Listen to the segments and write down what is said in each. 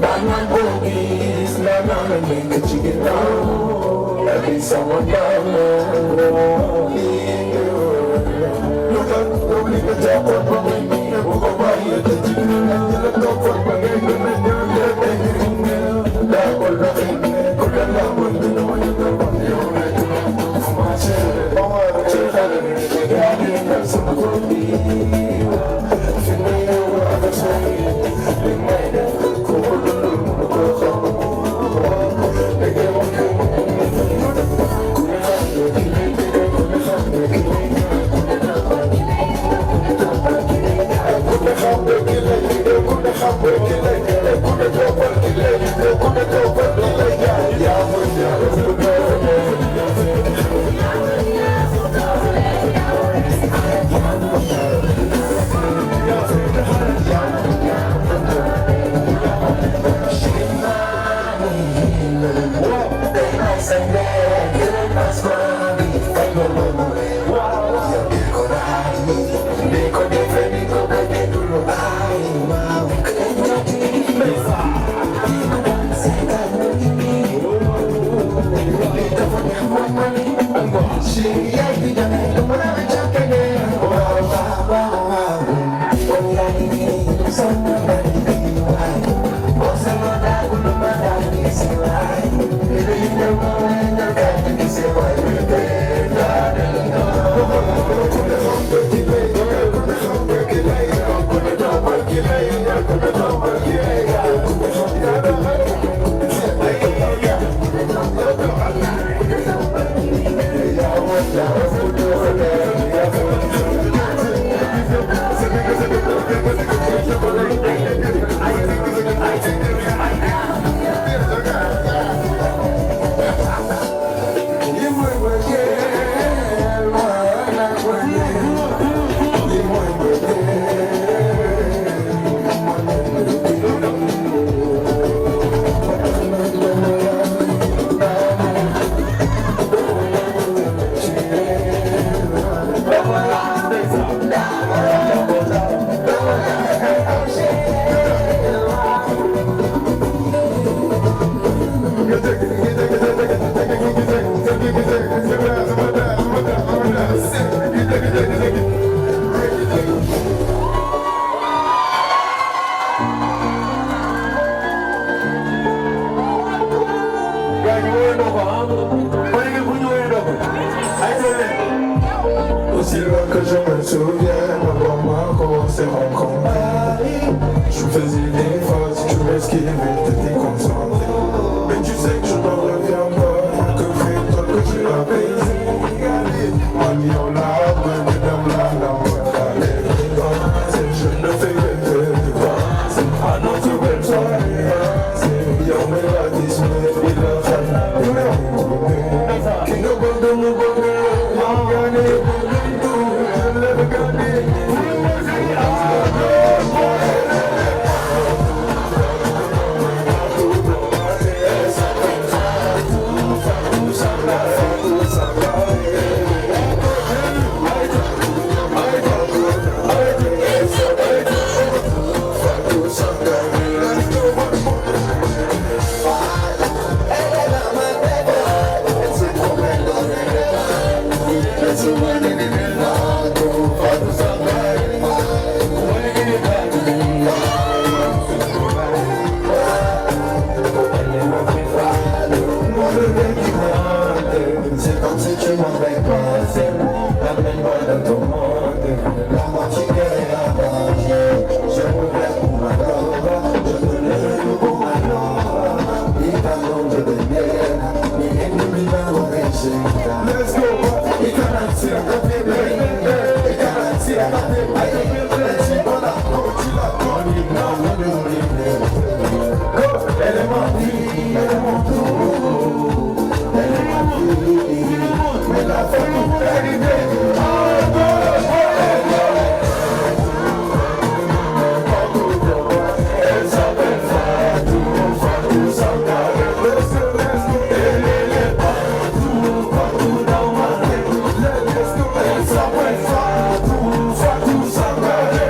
Batman boogies, na make a chicken now. Every someone down. Look at the little top of me. We'll go buy it. The chicken and the top of my game. That will not be. Could have loved when you know you're the one you're ready. My child, oh, I'm children. Yeah, I'm some good. If you know what I'm saying, you might have cool. Aussi loin que je me souviens, avant moi commençait mon combat. Je faisais des fausses, tu m'esquivais, t'étais concentré. Mais tu sais que je n'en reviens pas, que fait-on que je l'appelle. Mami on l'a, mais dans la langue, je ne fais que te voir. À notre belle soirée, y'a mes radis, mais il a fallu. Qui nous bonne de nous bonne, c'est comme si tu m'avais passé. Amène-moi dans ton monde. La moitié est à manger. Je voudrais pour ma love. Je veux le pour ma love. Il t'a demandé de bien. Mais ennemi va m'empêcher. Let's go. Il t'a lancé à ta bébé. Il t'a lancé à ta bébé. Tu vas la côte, tu la connais. Elle est ma vie, elle est mon tour. Elle est ma vie. Mais la femme est arrivée. Elle s'appelle Fatou, Fatou Sangare. Elle est partout, partout dans ma tête. Elle s'appelle Fatou, Fatou Sangare.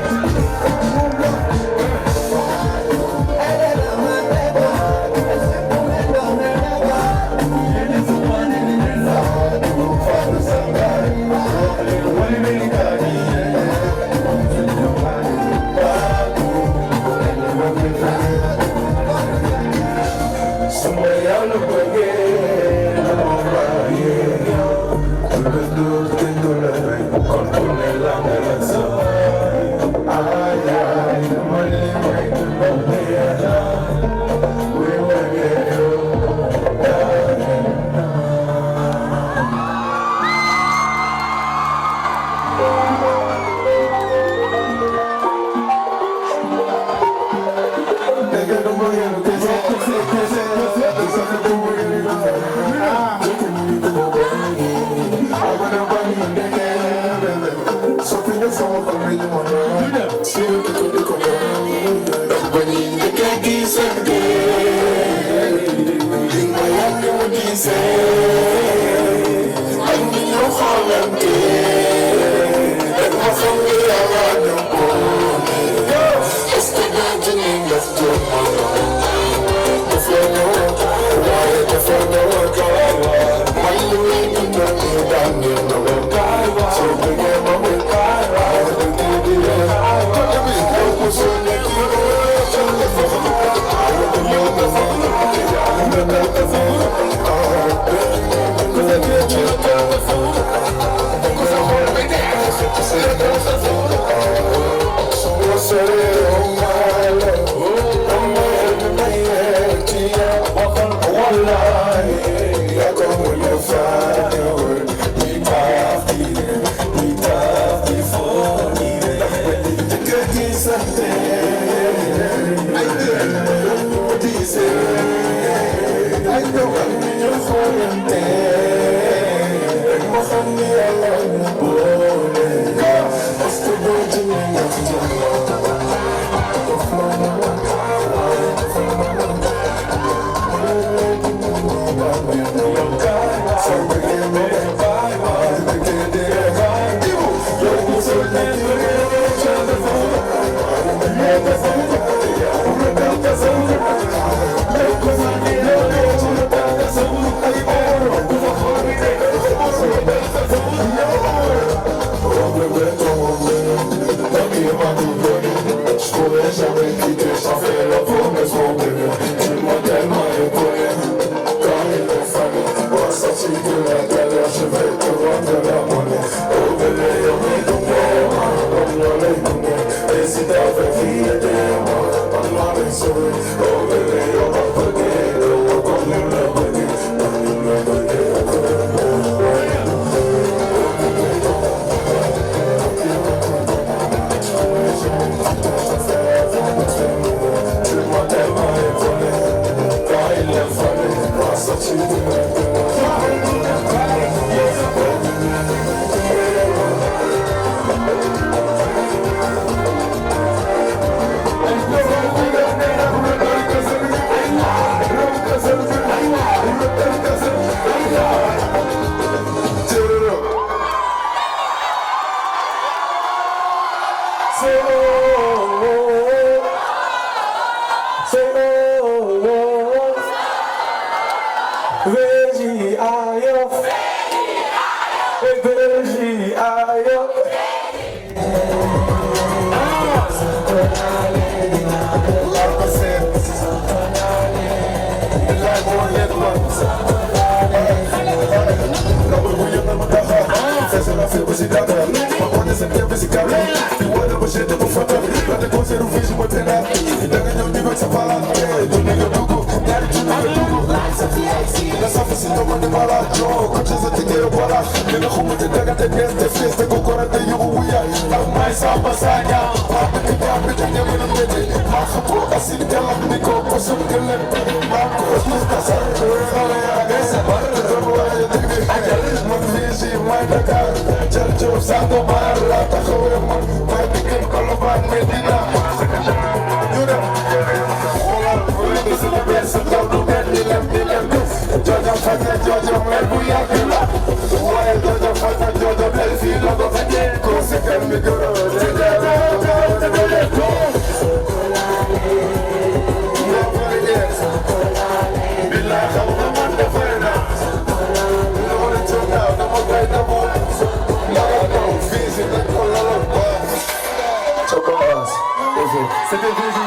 C'était Vivi.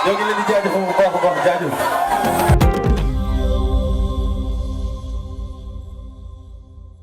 ñoo ngi leen di jaajëfal bu baax a baax jaajëf